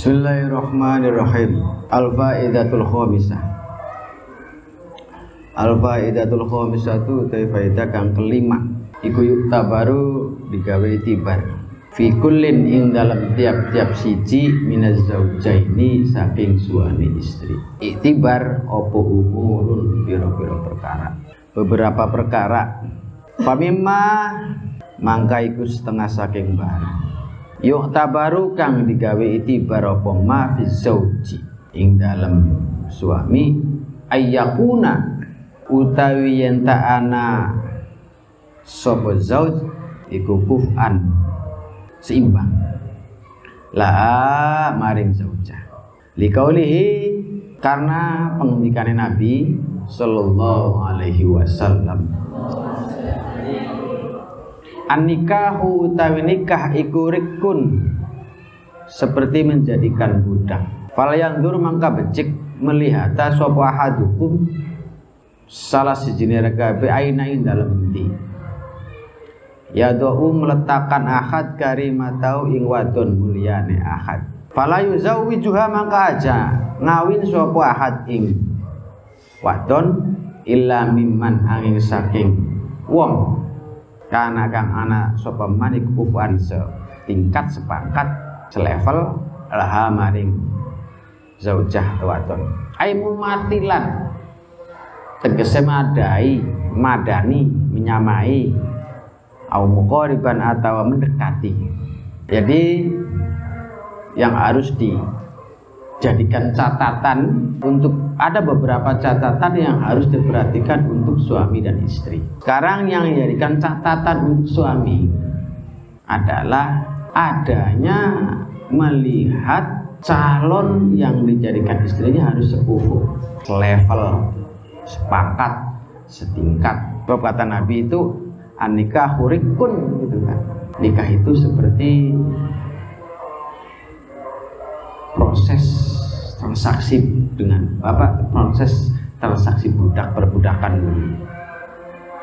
Bismillahirrahmanirrahim. Al-faidatul khamisah. Al-faidatul khamisah itu faedah kang kelima. Iku yukta baru digawe itibar. Fi kullin ing dalam tiap-tiap siji minaz zaujaini saking suami istri. Itibar opo umurun pira-pira perkara. Beberapa perkara. Famimma mangka iku setengah saking barang. Yuk tabaru kang digawe itibar apa ma fi zauji ing dalam suami ayyakuna utawi yen ta'ana sapa zauj iku kuf'an seimbang la maring zaujah liqaulihi karena pengendikane Nabi sallallahu alaihi wasallam an-nikahu utawi nikah iku rikun seperti menjadikan budak. Fal yandur mangka becik melihat sapa ahadukum salah sijine rekabe aina ing dalem endi. Ya do'u meletakkan ahad karimatau ing wadon mulyane ahad. Fala yuzawwijuha mangka aja ngawin sapa ahad ing wadon illa mimman angin saking wong karena kang ana sapa manik kufan setingkat sepangkat selevel laha maring zaujah wadon ai mumatilan tegese madani menyamai au muqariban atau mendekati. Jadi yang harus dijadikan catatan untuk ada beberapa catatan yang harus diperhatikan untuk suami dan istri. Sekarang yang dijadikan catatan untuk suami adalah adanya melihat calon yang dijadikan istrinya harus sekufu, selevel, sepakat, setingkat. Sebab kata Nabi itu an-nikah hurikun gitu kan. Nikah itu seperti proses transaksi dengan proses transaksi budak perbudakan dulu.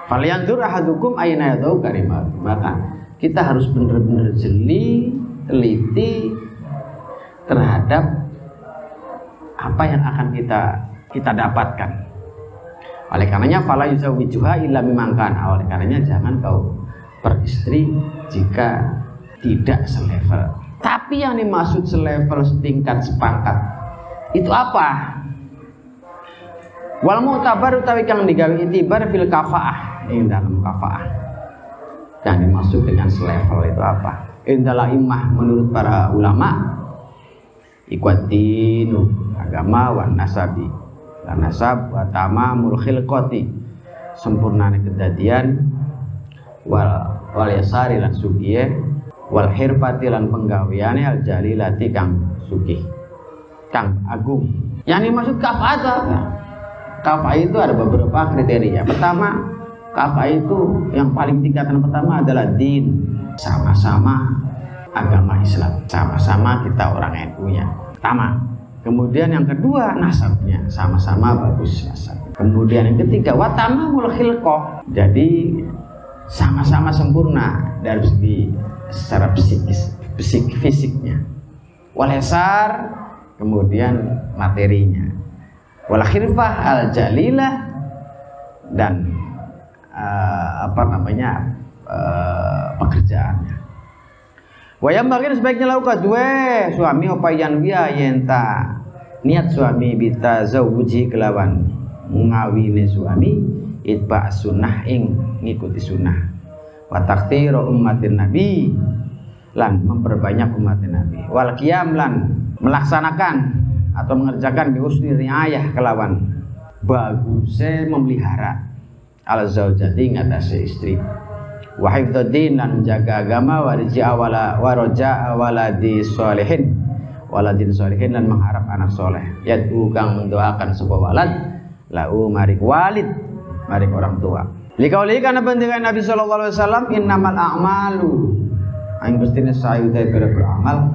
Falyanzur ahadukum ayna yadau karimat. Maka kita harus benar-benar jeli, teliti terhadap apa yang akan kita dapatkan. Oleh karenanya fala yuzawwijuha illa mimangkan. Oleh karenanya jangan kau beristri jika tidak selevel. Tapi yang dimaksud selevel setingkat sepangkat itu apa? Wal mu'tabar utawi kang digawe itibar fil kafaah ing dalam kafaah. Yang dimaksud dengan selevel itu apa? Indal imah menurut para ulama iqaddinu agama wa nasabi. Lan nasab wa tamamul khilqati sempurnane kedadian wal yasari lan sugiye wal hirfati lan penggaweane al jalilati kang sugih kang agung. Yang dimaksud kafa'ah kafa'ah itu ada beberapa kriteria. Pertama, kafa'ah itu yang paling tingkatan pertama adalah din, sama-sama agama Islam, sama-sama kita orang NU-nya. Pertama. Kemudian yang kedua nasabnya, sama-sama bagus nasab. Kemudian yang ketiga watamamul khilqah. Jadi sama-sama sempurna dari segi secara fisiknya. Walesar kemudian materinya. Wal khirfah al jalilah dan pekerjaannya. Wayam bagian sebaiknya lakukan dua suami opayan via yenta niat suami bita zawuji kelawan ngawine suami itba sunnah ing ngikuti sunnah. Wa taktsiru ummatin nabi lan memperbanyak umat nabi wal qiyam lan melaksanakan atau mengerjakan bi husni riayah kelawan bagusnya memelihara al zaujati ngatasi istri wa hifdzuddin lan menjaga agama wa raja waladi sholihin waladin sholihin lan mengharap anak soleh yad'u kang mendoakan sebuah walad lau maring walid maring orang tua. Likauli kana pentingan Nabi sallallahu alaihi wasallam innamal a'malu aing pastine sayu teh beramal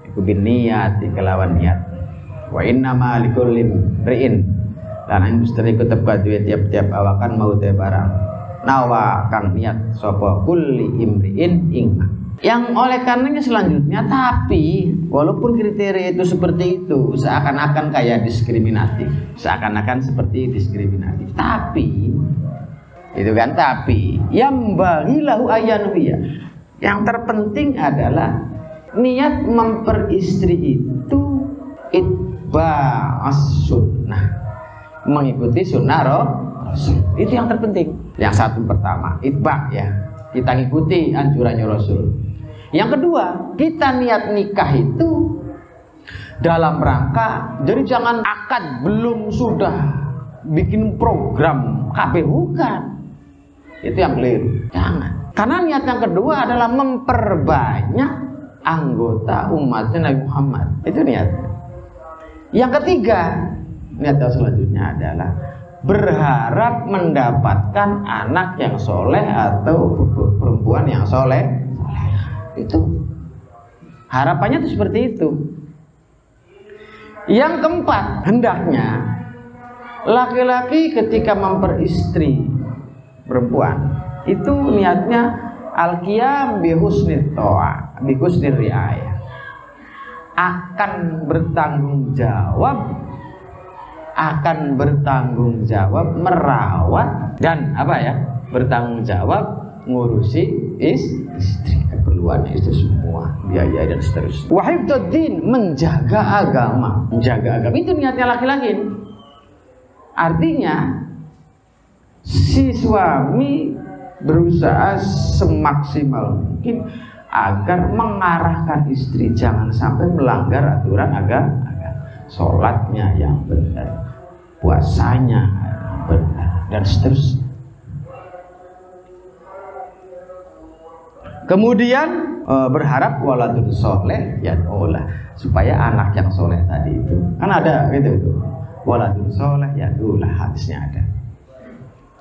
iku binniat kelawan niat wa innama likulli imri'in lan aing pastine tetep kaduwe tiap-tiap awakan mau teh barang nawa kang niat sapa kulli imri'in ing yang oleh karenanya selanjutnya tapi walaupun kriteria itu seperti itu seakan-akan kayak diskriminatif, seakan-akan seperti diskriminatif, tapi itu kan, tapi yang bagilahu ayanwiyah, yang terpenting adalah niat memperistri itu itba'as sunnah, mengikuti sunnah Rasul, itu yang terpenting. Yang satu pertama itba', ya, kita ngikuti anjurannya Rasul. Yang kedua, kita niat nikah itu dalam rangka, jadi jangan akad belum sudah bikin program KB, bukan. Itu yang keliru, jangan. Karena niat yang kedua adalah memperbanyak anggota umatnya Nabi Muhammad, itu niatnya. Yang ketiga, niat yang selanjutnya adalah berharap mendapatkan anak yang soleh atau perempuan yang soleh. Itu harapannya itu seperti itu. Yang keempat, hendaknya laki-laki ketika memperistri perempuan itu niatnya al-qiyam bi husnit ta'a, bi husnir riayah, akan bertanggung jawab merawat dan bertanggung jawab ngurusi istri, keperluannya itu semua, biaya dan seterusnya. Wa hifdzuddin, menjaga agama itu niatnya laki-laki. Artinya si suami berusaha semaksimal mungkin agar mengarahkan istri jangan sampai melanggar aturan agama, sholatnya yang benar, puasanya yang benar, dan seterusnya. Kemudian berharap waladun soleh ya Allah, supaya anak yang soleh tadi itu kan ada gitu, waladun soleh ya Allah, hadisnya ada.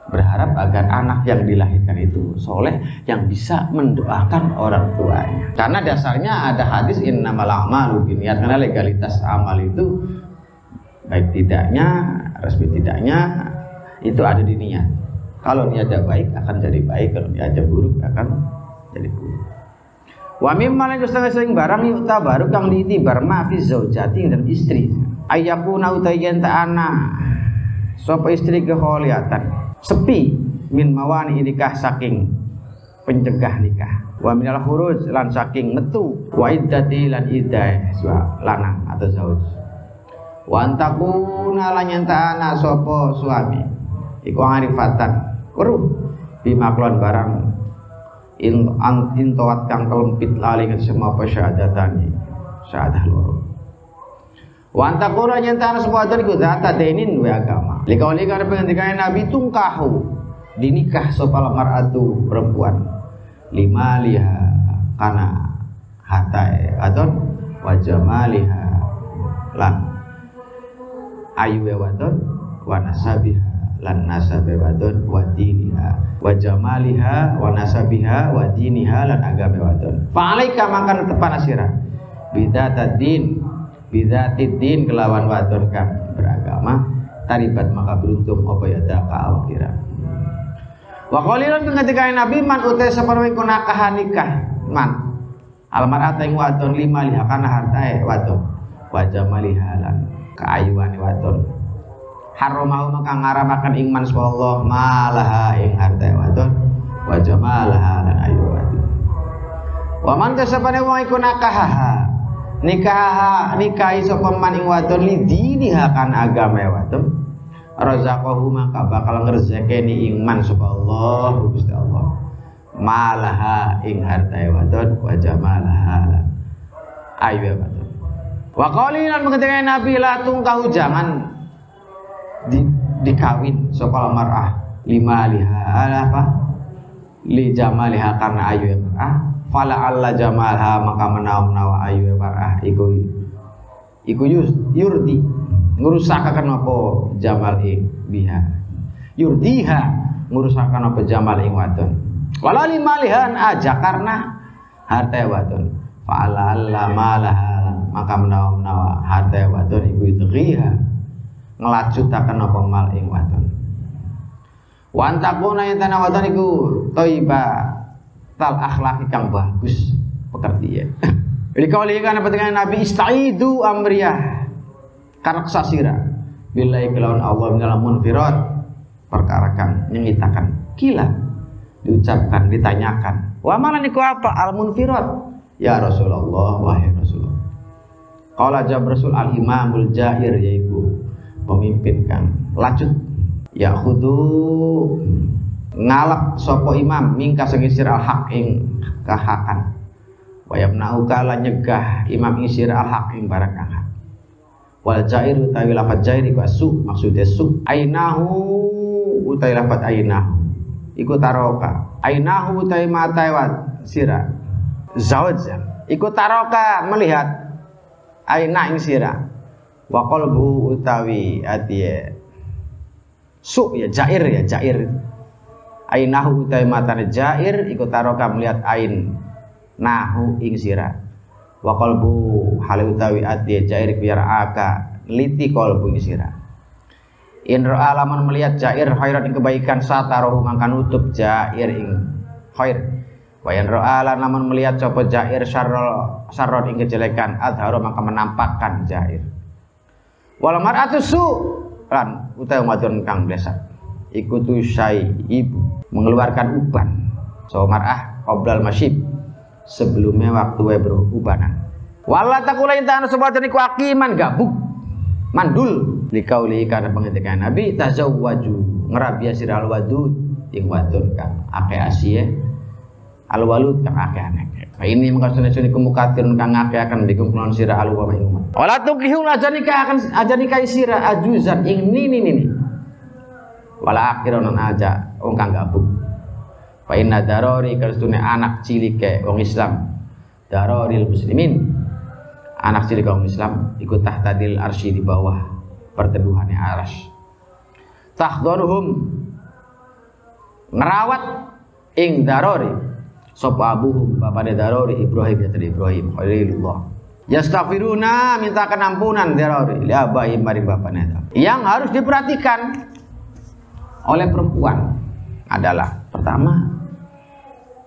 Berharap agar anak yang dilahirkan itu soleh, yang bisa mendoakan orang tuanya. Karena dasarnya ada hadis innamal a'malu binniyat, karena legalitas amal itu baik tidaknya, resmi tidaknya itu ada di niat. Kalau niatnya baik akan jadi baik, kalau niatnya buruk akan jadi buruk. Wa mimma lan yustahsing barang yuta baru kang diitibar ma fi zaujati dan istri. Ayyakuna utayan ta'ana sapa istri keholiatan sepi min mawani nikah, saking pencegah nikah, wa minal khuruj lan saking metu, wa iddati lan iddah lanang atau zauj, wa antakuna lan nyentana sapa suami iku arifatan weruh bimaklon barang intowat kang kelempit lali semua pesyahadatani syahadah loro. Wa antakuna nyentana sapa iku data denin wa agama. Likauli karena pengendikane Nabi tungkahu, dinikah sopal mar'atu perempuan lima liha kana hatai adon wajamaliha lan ayu wadon wa nasabiha lan nasabe wadon wa diniha wajamaliha wa nasabiha wa diniha lan agame wadon. Fa'alaika makan tepan asira bidatadin bidatidin kelawan wadon kang beragama taribat maka beruntung apa ya daka awak kira. Wa qalilan ketika Nabi man utai saperwe kunakah nikah man almar'ata ing wadon lima liha kana hartae wadon wa jamaliha lan kaayuane wadon haramau maka ngaramaken ing man sallallahu malaha ing hartae wadon wa jamalaha lan ayu wadon. Wa man tasabane wong iku nakaha nikahi sapa man ing wadon lidiniha kan agama wadon razaqahu maka bakal ngrezekeni ing man sapa Allah Gusti Allah malaha ing hartae wadon wa jamalaha ayu wadon. Wa qalilan mengenai Nabi la tungkahu jangan dikawin sapa mar'ah lima liha apa li jamaliha karena ayu mar'ah fala alla jamalha maka menawa ayu mar'ah iku yurdi ngurusakaken apa jamal ing biha yurdiha ngurusakaken apa jamal ing wadon wala limalihan aja karena harta wadon fala alla malaha maka menawa harta wadon iku idghiha ngelacutaken apa mal ing wadon wa antakuna yen tanah wadon iku thaiba tal akhlaki kang bagus pekerti ya Bilikau lihat dengan Nabi istaidu amriyah karaksa sira billahi kelawan Allah dalam munfirat perkara kang nyengitakan kila diucapkan ditanyakan wa mana niku apa al munfirat ya Rasulullah wahai Rasulullah. Qala jawab Rasul al imamul jair yaiku pemimpin kang lacut ya khudu ngalap sopo imam mingka sengisir al haq ing kahakan wayam nauka la nyegah imam isir al haq ing barang kang hak wal jair utawi lafat jair iku asu maksudnya su ainahu utawi lafat ainahu iku taroka ainahu utawi mata wat sira zawaj iku taroka melihat aina ing sira wa qalbu utawi atiye su ya jair ainahu utawi matane jair iku taroka melihat ain nahu ing sira wa qalbu hal utawi atiye jair biar aka liti qalbu ing sira in ra'a lamun melihat jair khairan ing kebaikan satarohu mangka nutup jair ing khair wa in ra'a lamun melihat sapa jair syarron ing kejelekan adharo mangka menampakkan jair wal mar'atu su lan utawi wadon kang blesat iku tusai ibu mengeluarkan uban so mar'ah qoblal masyib sebelumnya waktu we berubanan wala takula intana sebatan iku akiman gabuk mandul likauli karena pengendikan Nabi tazawwaju ngerabia sira alwadud ing wadon kang akeh asiye alwalud kang akeh anek ini mengkasune kumukatirun kang akeh akan dikumpulan sira alwa ing umat wala tukihun aja nikah sira ajuzan ing nini wala akhiran aja wong kang gabuk fa inna darori karstune anak cilike wong Islam daroril muslimin anak cilik kaum Islam ikut tahtadil arsy di bawah perteduhannya arsy tahdharuhum ngerawat ing darori sapa abuhum bapane darori Ibrahim ya tadi Ibrahim khalilullah yastaghfiruna minta ampunan darori li abai mari bapane yang harus diperhatikan oleh perempuan adalah pertama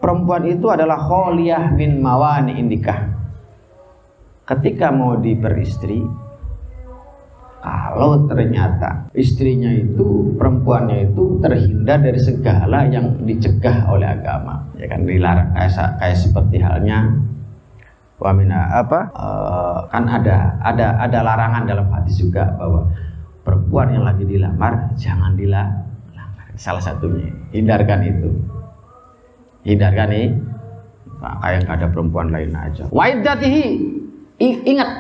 perempuan itu adalah kholiyah min mawani indikah ketika mau diperistri kalau ternyata istrinya itu perempuannya itu terhindar dari segala yang dicegah oleh agama ya kan dilarang kayak seperti halnya wamina kan ada larangan dalam hadis juga bahwa perempuan yang lagi dilamar jangan dilamar salah satunya hindarkan nih kayak ada perempuan lain aja wa iddatihi ingat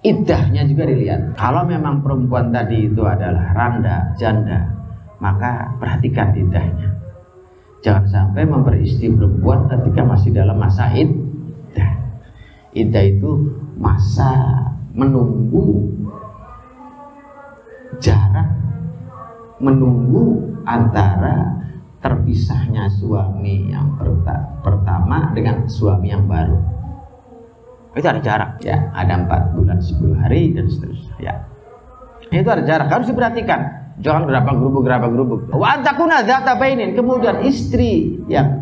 iddahnya juga dilihat kalau memang perempuan tadi itu adalah randa janda maka perhatikan iddahnya jangan sampai memperistri perempuan ketika masih dalam masa iddah itu masa menunggu jarak menunggu antara terpisahnya suami yang pertama dengan suami yang baru itu ada jarak ya ada 4 bulan 10 hari dan seterusnya ya itu ada jarak harus diperhatikan jangan berapa gerubuk wa antakuna dzata bainin kemudian istri yang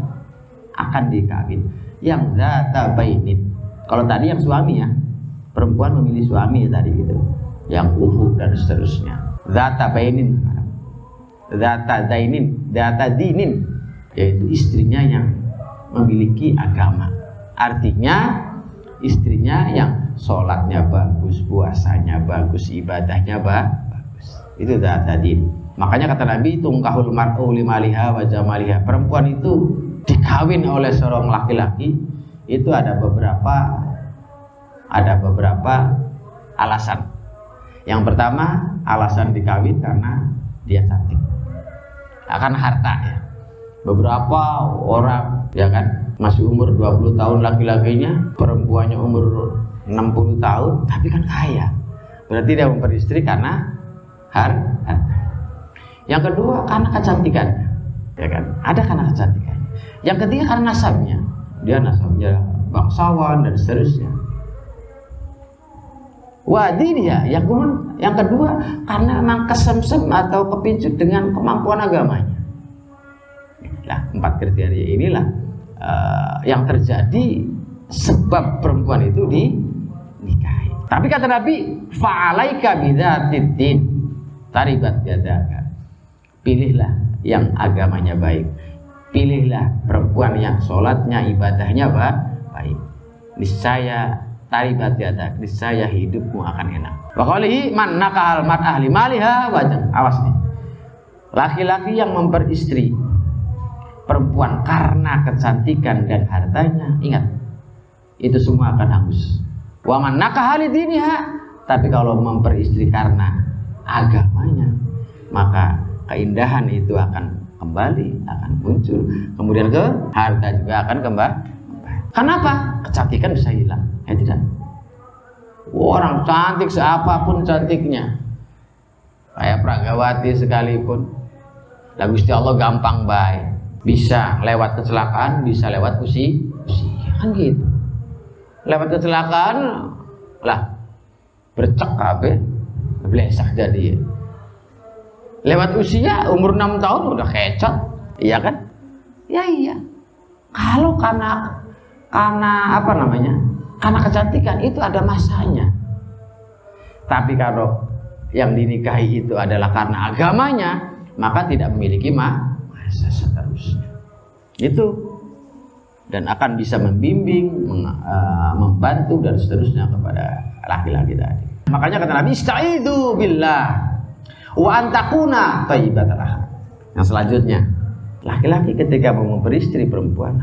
akan dikawin yang dzata bainin kalau tadi yang suami ya perempuan memilih suami ya, tadi gitu yang ufu dan seterusnya dzata bainin dzata dinin yaitu istrinya yang memiliki agama artinya istrinya yang sholatnya bagus, puasanya bagus, ibadahnya bagus. Itu tadi. Makanya kata Nabi, tungkahul mar'u limaliha wa jamaliha. Perempuan itu dikawin oleh seorang laki-laki itu ada beberapa alasan. Yang pertama, alasan dikawin karena dia cantik. Akan harta ya. Beberapa orang ya kan masih umur 20 tahun laki-lakinya, perempuannya umur 60 tahun tapi kan kaya. Berarti dia memperistri karena harta. Yang kedua karena kecantikannya. Ya kan? Ada karena kecantikannya. Yang ketiga karena nasabnya. Dia nasabnya bangsawan dan seterusnya. Dia yang kedua karena memang kesemsem atau kepincut dengan kemampuan agamanya. Nah, 4 kriteria inilah yang terjadi sebab perempuan itu dinikahi. Tapi kata Nabi, fa'alaika bidzatid din taribat yadaka. Pilihlah yang agamanya baik. Pilihlah perempuan yang sholatnya, ibadahnya baik. Niscaya taribat yadak, niscaya hidupmu akan enak. Wa qalihi man nakahal mar'ah li maliha wajah. Awas nih. Laki-laki yang memperistri perempuan karena kecantikan dan hartanya, ingat, itu semua akan hangus. Wa man nakahal li diniha, tapi kalau memperistri karena agamanya, maka keindahan itu akan kembali, akan muncul. Kemudian ke harta juga akan kembali. Kenapa? Kecantikan bisa hilang. Ya tidak. Orang cantik seapapun cantiknya, kayak Pragawati sekalipun, lah Gusti Allah gampang baik. Bisa lewat kecelakaan, bisa lewat usia, kan gitu. Lewat kecelakaan lah bercek kabeh, blesak jadi. Lewat usia umur 6 tahun udah kecot, iya kan? Ya iya. Kalau karena apa namanya? Karena kecantikan itu ada masanya. Tapi kalau yang dinikahi itu adalah karena agamanya, maka tidak memiliki masa seterusnya. Itu, dan akan bisa membimbing, membantu dan seterusnya kepada laki-laki tadi. Makanya kata Nabi, istaizu billah wa antakuna thayyibatal akhlaq. Yang selanjutnya, laki-laki ketika mau memperistri perempuan,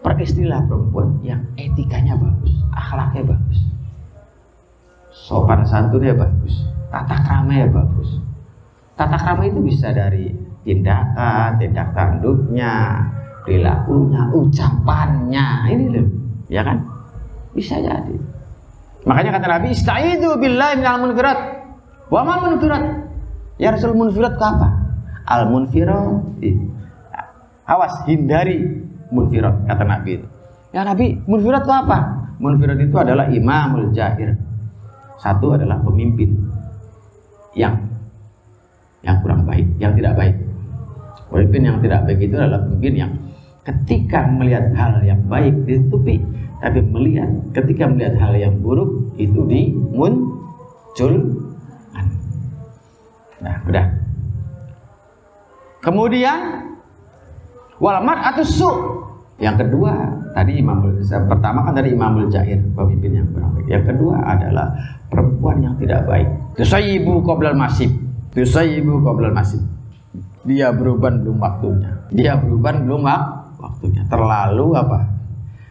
peristrilah perempuan yang etikanya bagus, akhlaknya bagus, sopan santunnya bagus, tata kramanya bagus. Tata krama itu bisa dari tindakan, tindak tanduknya, perilakunya, ucapannya, ini loh, ya kan? Bisa jadi. Makanya kata Nabi, istaizu billahi minal munfirat. Wa mal munfirat? Ya Rasul, munfirat ke apa? Al munfirat. Awas, hindari munfirat, kata Nabi. Ya Nabi, munfirat itu apa? Munfirat itu adalah imamul jair. Satu adalah pemimpin yang kurang baik, yang tidak baik. Pemimpin yang tidak baik itu adalah pemimpin yang ketika melihat hal yang baik ditutupi, tapi ketika melihat hal yang buruk itu dimunculkan. Nah, udah. Kemudian walamat atau su. Yang kedua, tadi pertama kan dari imamul jair, pemimpin yang kurang baik. Yang kedua adalah perempuan yang tidak baik. Tusayyibu qoblal masib. Tusayyibu qoblal masib. Dia beruban belum waktunya. Waktunya. Terlalu apa?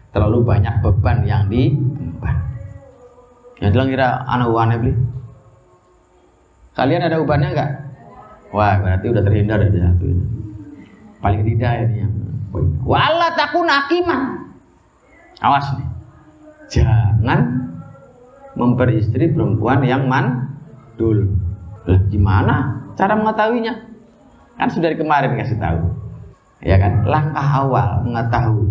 Terlalu banyak beban yang diemban. Yang bilang kira anak uane beli. Kalian ada ubannya enggak? Wah, berarti udah terhindar dari satu ini. Paling tidak ini yang wala takun hakiman. Awas nih. Jangan memperistri perempuan yang mandul. Lah gimana cara mengetahuinya? Kan sudah dari kemarin kasih tahu. Ya kan? Langkah awal mengetahui.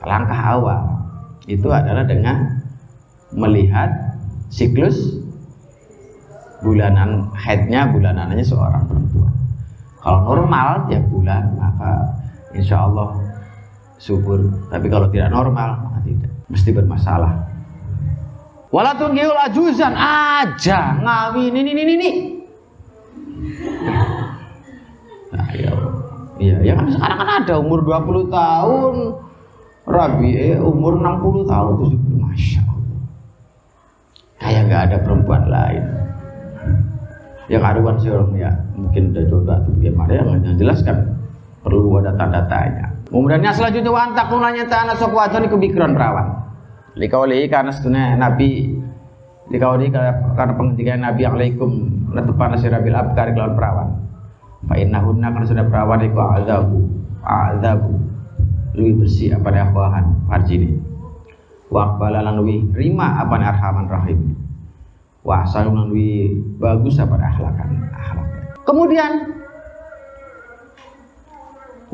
Langkah awal itu adalah dengan melihat siklus bulanannya seorang perempuan. Kalau normal tiap bulan, maka insya Allah subur. Tapi kalau tidak normal, maka tidak. Mesti bermasalah. Walatun giul ajuzan aja ngawin ini. Nah, iya kan sekarang kan ada umur 20 tahun, umur 60 tahun, masya Allah. Kayak nggak ada perempuan lain. Ya karuan sih orang ya, mungkin udah jodoh atau bagaimana, yang jelas kan perlu ada tanda-tandanya. Kemudian yang selanjutnya wantak nanya tanah sokwaton iku bikron perawan. Likauli karena sebenarnya Nabi likauli karena penghentian Nabi alaikum netepan sirabil abkar kelawan perawan. Fa innahunna kan sudah perawan iku azabu lebih bersih apa akwahan farjini. Wa aqbala lan wi rima apa arhaman rahim. Wa salun wi bagus apa akhlakan. Kemudian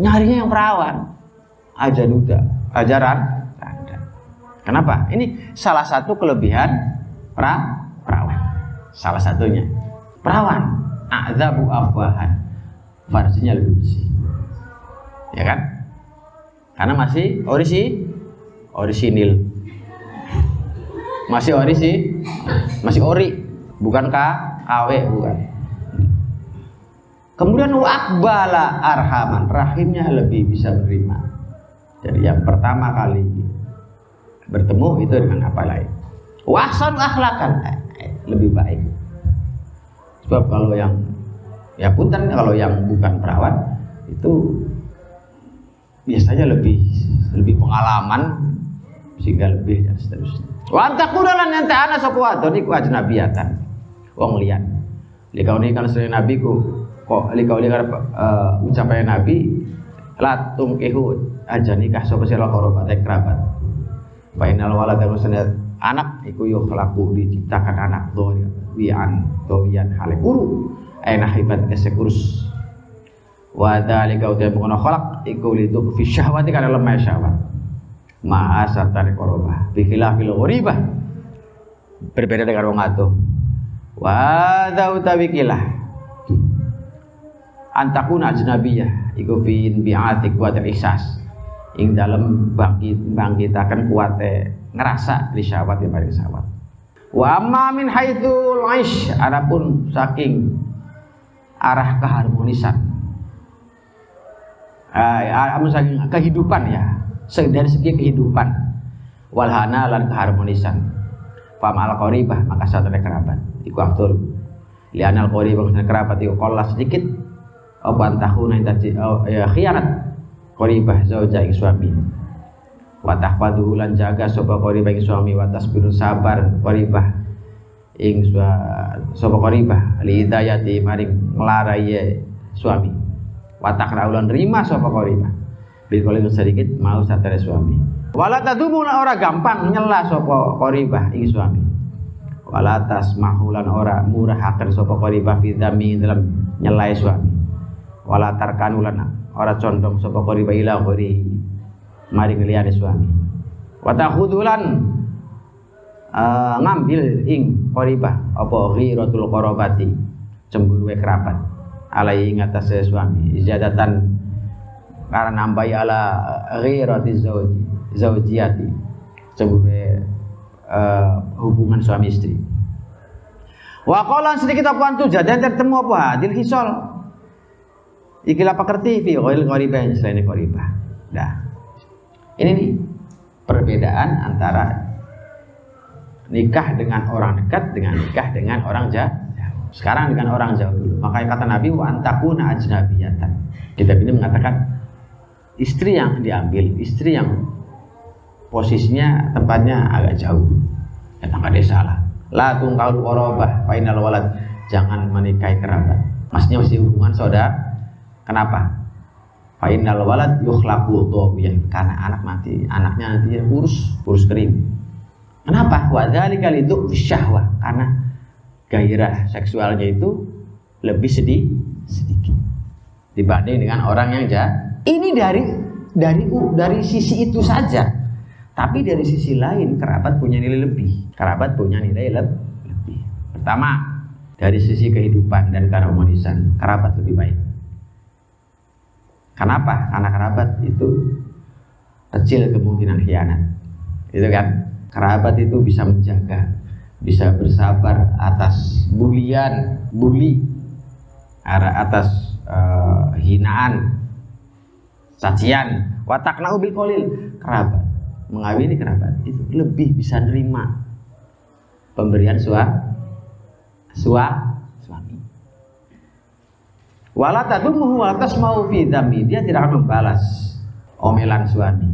nyarinya yang perawan aja duda, ajaran tanda. Kenapa? Ini salah satu kelebihan perawan. Salah satunya perawan azabu afwahan, farjinya lebih bersih, ya kan? Karena masih orisinil. Masih ori sih, masih ori, bukan KW, bukan. Kemudian wa'akbala arhaman, rahimnya lebih bisa menerima. Jadi yang pertama kali bertemu itu dengan apa lain? Wahsan akhlakan, lebih baik. Sebab kalau yang ya punten, kalau yang bukan perawat itu biasanya lebih pengalaman sehingga lebih dan seterusnya. Wa antaqulan yang ta'ana sapa wadon iku ajnabiyatan. Wong liyan. Likauni kan sering nabi ku kok likauli karep ucapan nabi la tungkihu aja nikah sapa sira karabat kerabat. Fa innal walada musnad anak iku yo kelaku diciptakan anak doyan hale guru aina hibat kesekurus. Wa dzalika uta mengono khalaq iku lidu fi syahwati kana lemah syahwat. Ma'asar tarik korobah bikhilafil ghoribah, berbeda dengan wong adoh. Wa utawi kilah antakuna ajnabiyah iku fiin bi'atik kuatil ihsas ing dalam bangkitakan kuate ngerasa di syahwat yang paling syahwat. Wa amma min haitsul aish, adapun saking arah keharmonisan saking kehidupan ya, dari segi kehidupan walhana lan keharmonisan famal qaribah maka satune kerabat iku afdol lianal qaribah satune kerabat iku qalla sedikit apa tahuna ya khianat qaribah zauja ing suami wa tahfadhu lan jaga sapa qaribah ing suami wa tasbiru sabar qaribah ing sapa qaribah li hidayati maring nglarai suami wa takraulan rima sapa qaribah bil sedikit mau satare suami. Wala tadumuna ora gampang nyela sapa qaribah ing suami. Wala tasmahulan ora murahaken sapa qaribah fi dzami dalam nyelai suami. Wala tarkanulan ora condong sapa qaribah ila qori maring liyane suami. Wa takhudulan ngambil ing qaribah apa ghiratul qarabati cemburuwe kerabat alai ing atase suami izadatan karena nambahi ala ghirati zaujiyati cemburu hubungan suami istri. Wa qala sedikit apa antu jadan tertemu apa hadil hisol ikilah pakerti fi ghail qaribah selain qaribah. Nah ini nih perbedaan antara nikah dengan orang dekat dengan nikah dengan orang jauh. Sekarang dengan orang jauh dulu. Makanya kata Nabi wa antakuna ajnabiyatan. Kitab ini mengatakan istri yang diambil, istri yang posisinya tempatnya agak jauh, tetangga desa lah. La tungkaul qarabah fainal walad, jangan menikahi kerabat. Maksudnya mesti hubungan saudara. Kenapa? Fainal walad yukhlaqu dhawiyan, karena anaknya nanti kurus kering. Kenapa? Wa dzalika lidu syahwah, karena gairah seksualnya itu lebih sedikit dibanding dengan orang yang jauh. Ini dari sisi itu saja. Tapi dari sisi lain kerabat punya nilai lebih. Kerabat punya nilai lebih. Pertama, dari sisi kehidupan dan keharmonisan, kerabat lebih baik. Kenapa? Karena kerabat itu kecil kemungkinan khianat. Itu kan? Kerabat itu bisa menjaga, bisa bersabar atas bully, atas hinaan, cacian, watakna'u bil qalil. Kerabat mengawini kerabat itu lebih bisa nerima pemberian suami. Wala tadumuhu wa tasma'u fi dzambi, dia tidak akan membalas omelan suami.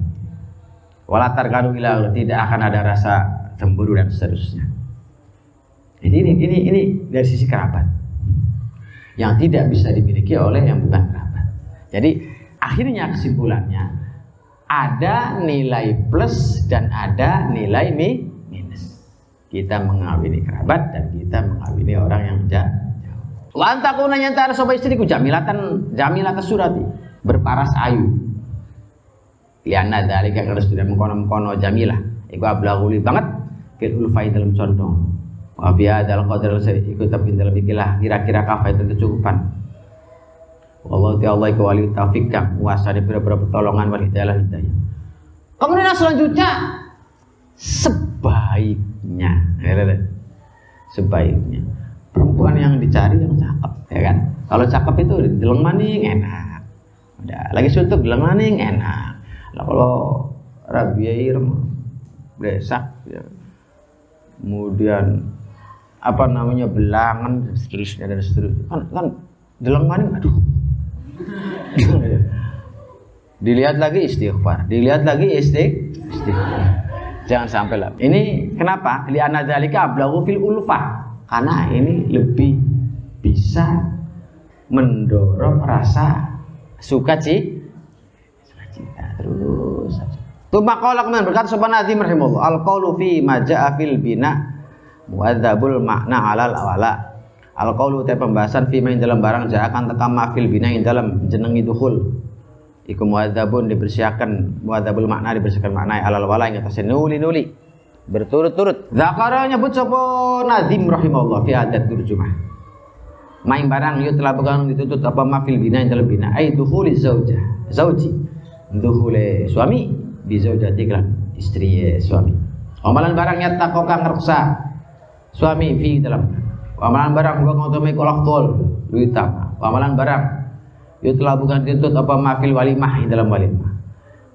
Wala tarkanu ila, tidak akan ada rasa cemburu dan seterusnya. Ini dari sisi kerabat yang tidak bisa dimiliki oleh yang bukan kerabat. Jadi akhirnya kesimpulannya ada nilai plus dan ada nilai minus. Kita mengawini kerabat dan kita mengawini orang yang jauh. Lantakuna nyantara sobat istriku jamilatan surati, berparas ayu. Lianna dzalika kalau sudah mengkono jamilah, iku ablaghuli banget fil ulfai dalam condong. Wa fi hadzal qadar ikut tapi dalam ikilah kira-kira kafa itu kecukupan. Wallahu ta'ala iku wali taufiq kang kuasa di beberapa pertolongan wal hidayah. Kemudian yang selanjutnya sebaiknya, sebaiknya perempuan yang dicari yang cakep, ya kan? Kalau cakep itu deleng maning enak, udah lagi suntuk deleng maning enak. Lah kalau rabiair bresak, ya. Kemudian apa namanya belangan seterusnya dan seterusnya kan deleng maning, aduh. Dilihat lagi istighfar, dilihat lagi istighfar. Jangan sampai lah. Ini kenapa? Li anadzalika ablaghu fil ulfah. Karena ini lebih bisa mendorong rasa sukacita terus saja. Tuma qala kemudian berkata subhanahu wa ta'ala rahimahullah, al-qaulu fi ma jaa fil bina muadzabul makna alal awala. Al-qaulu te pembahasan fi ma dalam barang jaa akan teka ma fil bina ing dalam jenengi dukhul. Iku muadzabun dibersihkan, muadzabul makna dibersihkan makna alal wala ing atase nuli-nuli berturut-turut. Zakara nyebut sapa Nazim rahimahullah fi adat turjumah. Main barang yu telah pegang dituntut apa ma fil bina ing dalam bina ai dukhuli zauji dukhule suami bi zaujati kan istri suami. Amalan barangnya takok kang reksa suami fi dalam. Amalan barang gua ngotomi kolak tol luita. Amalan barang yu telah bukan dituntut apa mafil walimah dalam walimah.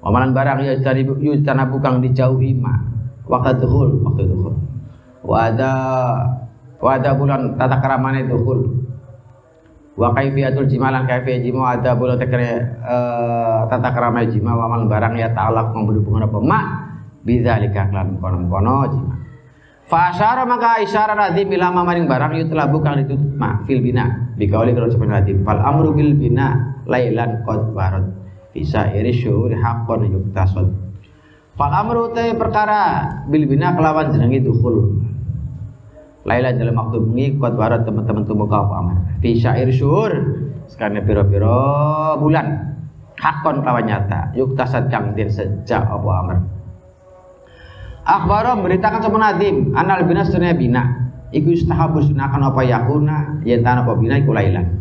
Amalan barang yu tanah bukan dijauhi ma waktu dukhul. Wada bulan tata keramane dukhul. Wa kaifiyatul jimalan kaifiyah jima ada bulan tata keramane jima wa amalan barang ya ta'alaq yang berhubungan apa ma bidzalika lan kono jima. Fa asyara maka isyarat Nadim ilama maring barang yu telah bukan ditutup ma fil bina bikauli kalau sepen Nadim fal amru bil bina lailan qad barad bisa iri syuhur haqqan yuktasad. Fal amru te perkara bil bina kelawan jenengi dukhul lailan dalam waktu bengi qad barad teman-teman tumuka apa amar fi syair syuhur sekane pira-pira bulan haqqan kelawan nyata yuktasad kang den sejak apa amar. Akhbaro memberitakan sama Nadim anal bina sedunia bina iku istahabu sunakan apa yakuna yen tan apa bina iku lailan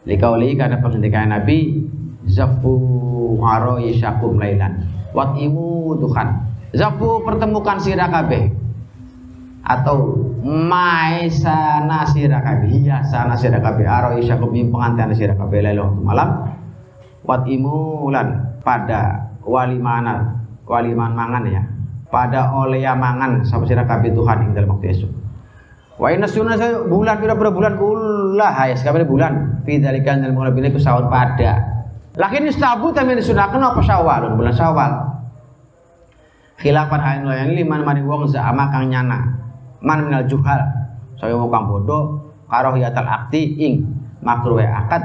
likauli karena pengendikan Nabi zafu aro yasyakum lailan wat imu tuhan zafu pertemukan sira kabeh atau maisana sira kabeh hiasana sira kabeh aro yasyakum pengantin sira kabeh lailan waktu malam wat imu lan pada waliman mangan ya pada oleh mangan sama sira kabeh Tuhan ing dalam waktu esuk. Wa inna sunna bulan pira-pira bulan kula hayas kabeh bulan fi dzalika dalam bulan ku sawal pada. Lakin istabu tamen disunahkan apa Syawal bulan Syawal. Khilafan hain yang liman mari wong za'ama kang nyana. Man minal juhal. Saya wong kang bodoh karahiyatul akti ing makruh akad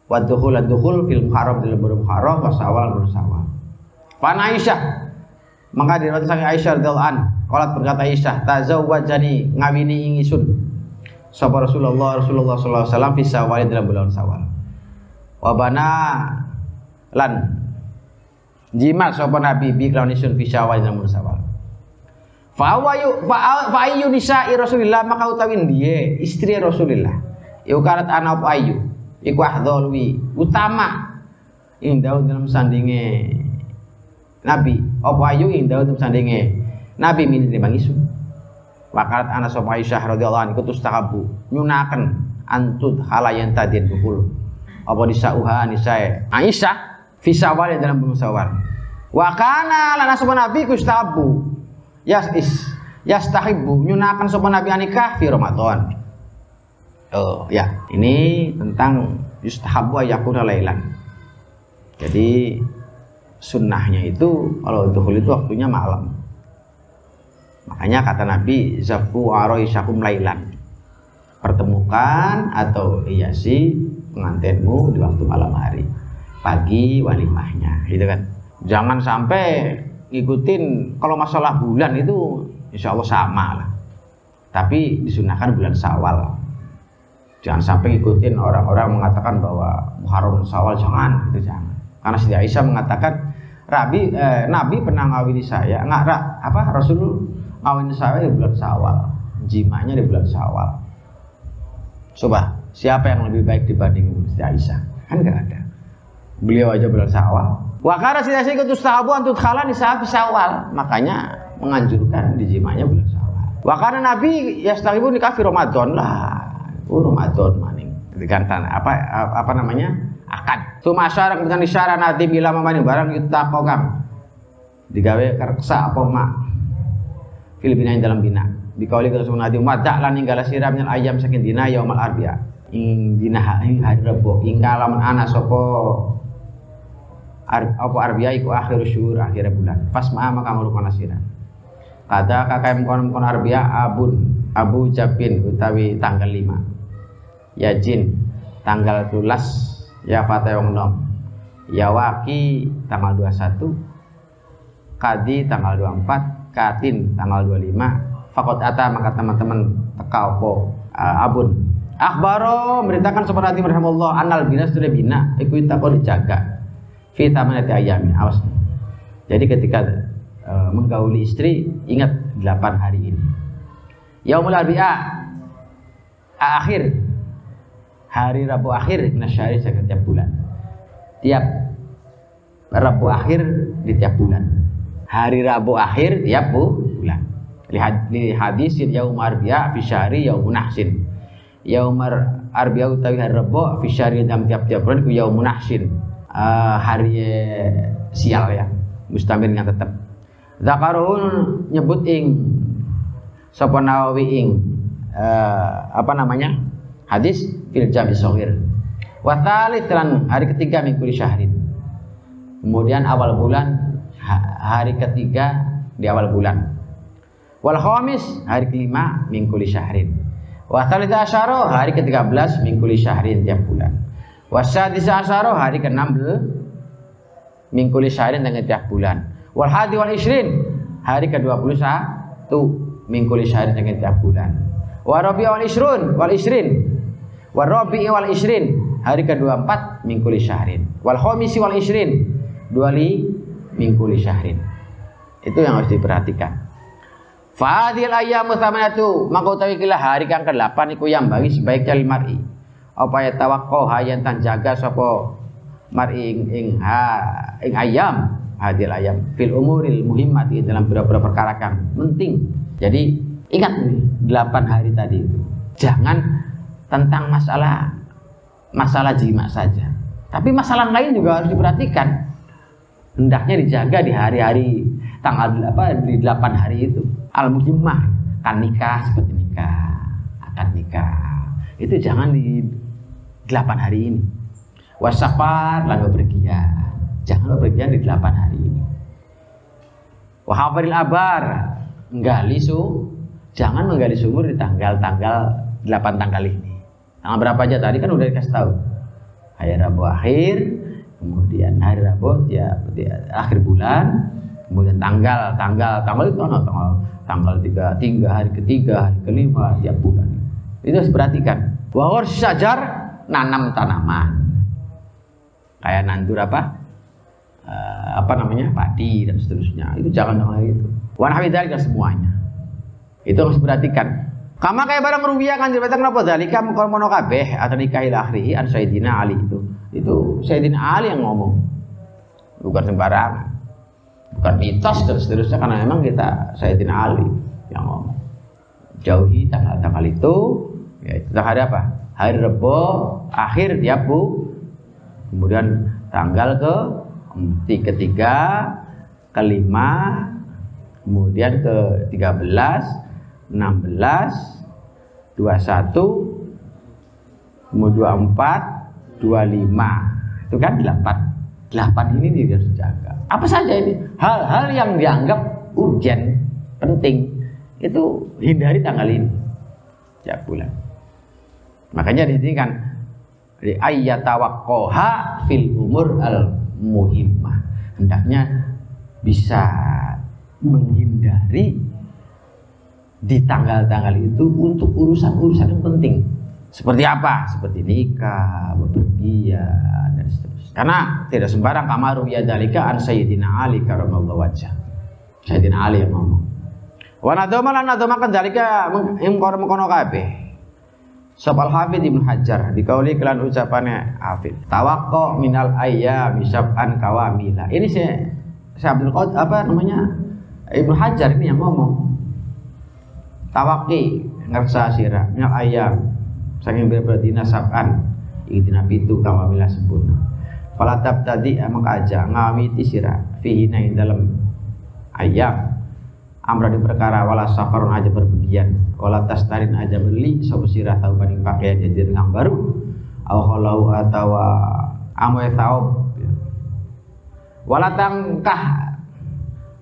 wa dukhul fil muharram dalam bulan Muharram wa Syawal bulan Syawal. Fa Aisyah maka diriwayatkan saking Aisyah radhiyallahu an, qalat berkata Aisyah, tazawwajani ngawini ingisun sapa Rasulullah sallallahu alaihi wasallam fi Syawal dalam bulan Syawal. Wa bana lan jima sapa Nabi bi kelawan isun fi Syawal dalam bulan Syawal. Fa ayu nisa'i Rasulillah maka utawi ndiye istri Rasulillah. Iku karat ana apa ayu? Iku ahdhalwi utama ing dalam sandinge Nabi, apa ayu ing daun sandinge Nabi min timbang isu. Wakarat ana sapa Aisyah radhiyallahu anha kutus takabu nyunaken antud halayan tadin dukul. Apa disauha nisae Aisyah fi Syawal dalam bulan Syawal. Wa kana lana sapa Nabi kustabu. Yastahibbu nyunaken sapa Nabi nikah fi Ramadan. Oh, ya, ini tentang yustahabbu ayakuna lailan. Jadi sunnahnya itu kalau dukhul itu waktunya malam. Makanya kata Nabi zafu aroisyakum lailan. Pertemukan atau hiasi pengantinmu di waktu malam hari. Pagi walimahnya, gitu kan. Jangan sampai ngikutin kalau masalah bulan itu insya Allah sama lah. Tapi disunahkan bulan Syawal. Jangan sampai ngikutin orang-orang mengatakan bahwa Muharram Syawal jangan, itu jangan. Karena Siti Aisyah mengatakan Nabi pernah ngawini saya, Rasul ngawini saya di bulan Syawal, jimanya di bulan Syawal. Coba siapa yang lebih baik dibanding Siti Aisyah? Kan nggak ada. Beliau aja bulan Syawal, Wa kana sidasi kutustahabu antut khala nisa fi Syawal, makanya menganjurkan dijimanya bulan Syawal. Wa kana Nabi yastahibu nikah fi Ramadan lah. Ramadan maning. Digantan apa namanya? Akad. Suma syarak dengan isyarat nanti bila mamaning barang yutaqo kang. Digawe kersa apa mak. Fil bina dalam bina. Bikauli kalau sunati mata lan ninggala sira minal ayam saking dina yaumul arbi'a. Ing dina hari Rebo ing kalaman ana sapa apa arbi'a iku akhir syuhur akhir bulan. Fasma maka mulukana sira. Kada kakek mkon arbi'a Abu Jabin utawi tanggal 5. Yajin tanggal 12 ya fatayong nom. Ya waki tanggal 21. Kadi tanggal 24. Katin tanggal 25. Fakot ata maka teman-teman teka opo abun akhbaro memberitakan seperti rahimahullah anal bina sudah bina iku tako dijaga fi tamanati ayami. Awas, jadi ketika menggauli istri ingat 8 hari ini. Yaumul arbi'a akhir hari Rabu akhir nasyari setiap bulan, tiap Rabu akhir di tiap bulan, hari Rabu akhir tiap bulan. Li hadis yaum arbi'a fi syahri yaumun nahsin. Yaum arbi'a utawi hari Rabu fi syahri dalam tiap-tiap bulan ku yaumun nahsin. Hari sial ya, mustamirnya tetap. Zakarun nyebut ing sapa Nawawi ing apa namanya? Hadis fil jami shaghir. Wa tsalits lan hari ketiga min kulli syahrin. Kemudian awal bulan hari ketiga di awal bulan. Wal khamis hari kelima min kulli syahrin. Wa tsalits asyara hari ke-13 min kulli syahrin tiap bulan. Wa sadis asyara hari ke-16 min kulli syahrin tiap bulan. Wal hadi wal isrin hari ke-21 min kulli syahrin tiap bulan. Wa rabi' wal isrun wal isrin. Wa rabi' wal isrin hari ke-24 min kulli syahrin. Wal khamisi wal isrin 25 min kulli syahrin. Itu yang harus diperhatikan. Fadil ayyamu tsamanatu maka utawi kila hari kang ke-8 iku yang bagi sebaik kali mar'i apa ya tawaqqo hayan tan jaga sapa mar'i ing ayam hadil ayam fil umuril muhimmati dalam beberapa perkara kang penting. Jadi ingat nih 8 hari tadi itu jangan tentang masalah jima saja, tapi masalah lain juga harus diperhatikan, hendaknya dijaga di hari-hari tanggal di 8 hari itu. Al-muhimmah kan nikah seperti nikah, akad nikah itu jangan di 8 hari ini. Wasafar lan bepergian, jangan bepergian di 8 hari ini. Wahafaril abar nggali jangan menggali sumur di tanggal-tanggal 8 tanggal ini. Tanggal berapa aja tadi kan udah dikasih tahu. Hari Rabu akhir, kemudian hari Rabu ya akhir bulan, kemudian tanggal itu tanggal 3 hari ketiga, hari kelima tiap bulan. Itu harus diperhatikan. Wa syajar nanam tanaman. Kayak nandur apa namanya? Padi dan seterusnya. Itu jangan dengan itu. Wa nahwi dzalika semuanya. Itu harus diperhatikan. Kama kayak barang ruwiya kan cerita kenapa dzalika mono kabeh atau nikah ila akhirih an Sayyidina Ali itu. Itu Sayyidina Ali yang ngomong. Bukan sembarangan. Bukan mitos dan seterusnya, karena memang Sayyidina Ali yang ngomong jauhi tanggal-tanggal itu, yaitu hari apa? Hari Rebo akhir tiap kemudian tanggal ketiga, kelima, kemudian ke-13, 16, 21, kemudian 24, 25, itu kan 8 ini dia harus jaga. Apa saja ini hal-hal yang dianggap urgent, penting, itu hindari tanggal ini tiap bulan. Makanya di sini kan di ayyatawaqqaha fil umur al muhimmah, hendaknya bisa menghindari di tanggal-tanggal itu untuk urusan-urusan yang penting. Seperti apa? Seperti nikah, bepergian dan seterusnya. Karena tidak sembarang kamaru ya dalika an Sayyidina Ali karamallahu wajhah. Sayyidina Ali yang ngomong. Wa nadoma lan nadoma kan dalika mengkono kabeh. Sopal Hafid Ibnu Hajar dikauli kelan ucapannya Hafid tawakko minal ayyam syab'an kawamila. Ini saya Abdul Qadir apa namanya Ibnu Hajar ini yang ngomong. Tawaki ngersa sira minal ayyam saking berberdina sab'an ing dina pitu kawamila sempurna. Fala tabtadi maka aja ngawiti sira fihi ing dalem ayyam amra di perkara wala safarun aja berpergian wala tastarin aja beli sapa sirah tau paning pakaian jadi dengan baru aw khalau atawa amoy taub wala tangkah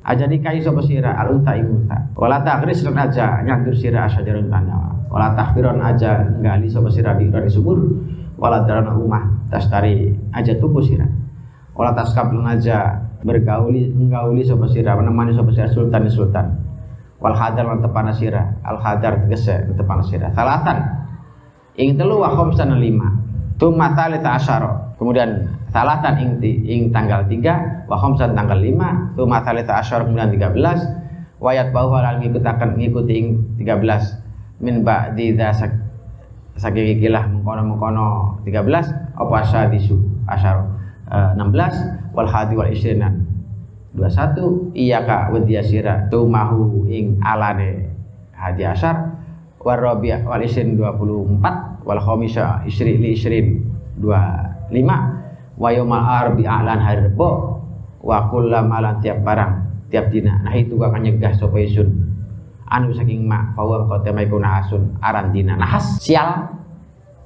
aja dikai sapa sirah alunta imuta wala taghris lan aja nyandur sirah asyajarun tanawa wala takhfiron aja nggali sapa sirah bi dari sumur wala darana umah tastari aja tuku sirah wala taskab lan aja menggauli sapa sira menemani sapa sira sultan wal hadar lan tepana sira al hadar tegese tepana sira salatan ing telu wa khamsan lima tsumma tsalita asyara kemudian salatan ing tanggal 3 wa khamsan tanggal 5 tsumma tsalita asyara kemudian 13 wayat bahwa lan ngikuti ing 13 min ba'di dza saking ikilah mengkono 13 apa sadisu asyara 16 wal hadi wal isrinan 21 iyaka wadiya sira tumahu ing alane hadi asyar war rabi' wal isrin 24 wal khamisa isri li isrin 25 wa yaumal arbi a'lan hari rebo wa kullamalan tiap barang tiap dina nah itu akan nyegah sapa isun anu saking mak fawa qatamai kuna asun aran dina nahas sial.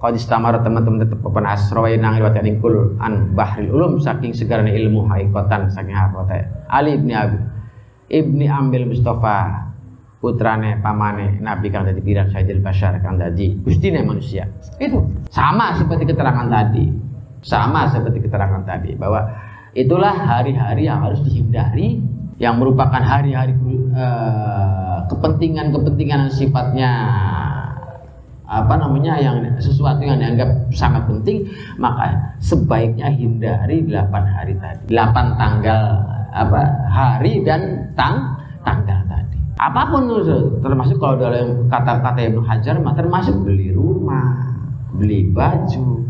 Qad istamara teman-teman tetep papan asrawai nang riwayat ingkul an bahril ulum saking segarane ilmu haqiqatan saking hakote Ali ibni Ambil Mustafa putrane pamane Nabi kang dadi pirang Sayyidil Bashar kang dadi gustine manusia. Itu sama seperti keterangan tadi bahwa itulah hari-hari yang harus dihindari yang merupakan hari-hari kepentingan-kepentingan yang sifatnya yang sesuatu yang dianggap sangat penting, maka sebaiknya hindari 8 hari tadi, 8 tanggal hari dan tanggal tadi. Apapun termasuk kalau dalam kata-kata Ibnu Hajar termasuk beli rumah, beli baju,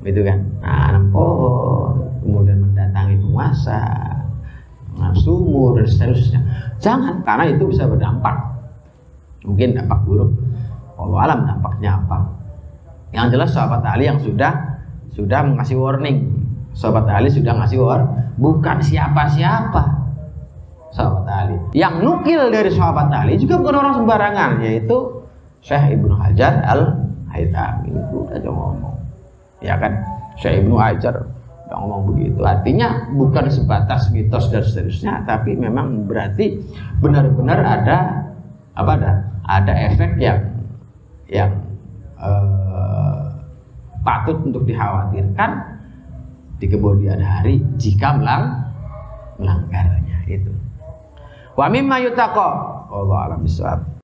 gitu kan. Nanam pohon, kemudian mendatangi penguasa, sumur dan seterusnya. Jangan, karena itu bisa berdampak. Mungkin dampak buruk. Allah alam dampaknya apa. Yang jelas sahabat Ali yang sudah mengasih warning. Sahabat Ali sudah ngasih bukan siapa-siapa sahabat Ali. Yang nukil dari sahabat Ali juga bukan orang sembarangan, yaitu Syekh Ibnu Hajar Al-Haytami. Itu aja ngomong. Ya kan, Syekh Ibnu Hajar udah ngomong begitu. Artinya bukan sebatas mitos dan seterusnya, tapi memang berarti benar-benar ada efek yang patut untuk dikhawatirkan di kemudian hari jika melanggarnya itu. Wa mimma yutaqa wallahu a'lam bishawab.